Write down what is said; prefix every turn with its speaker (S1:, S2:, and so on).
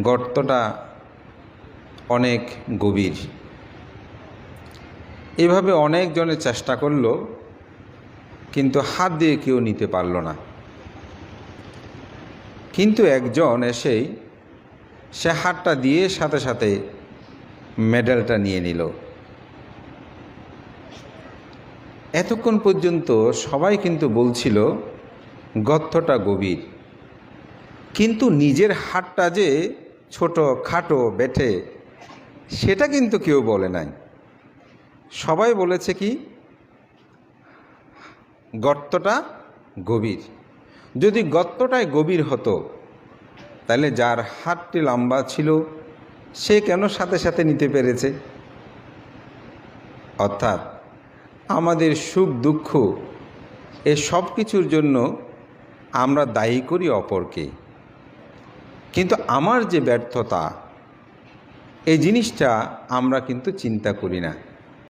S1: গর্তটা অনেক গভীর। এভাবে অনেকজনে চেষ্টা করল, কিন্তু হাত দিয়ে কেউ নিতে পারল না। কিন্তু একজন এসেই সে হাতটা দিয়ে সাথে সাথে মেডেলটা নিয়ে নিল। এতক্ষণ পর্যন্ত সবাই কিন্তু বলছিল গর্তটা গভীর, কিন্তু নিজের হাতটা যে ছোট খাটো বেঠে সেটা কিন্তু কেউ বলে নাই। সবাই বলেছে কি গর্তটা গভীর। যদি গর্তটাই গভীর হতো তাহলে যার হাতটি লম্বা ছিল সে কেন সাথে সাথে নিতে পেরেছে? অর্থাৎ আমাদের সুখ দুঃখ এ সব কিছুর জন্য আমরা দায়ী করি অপরকে, কিন্তু আমার যে ব্যর্থতা এই জিনিসটা আমরা কিন্তু চিন্তা করি না।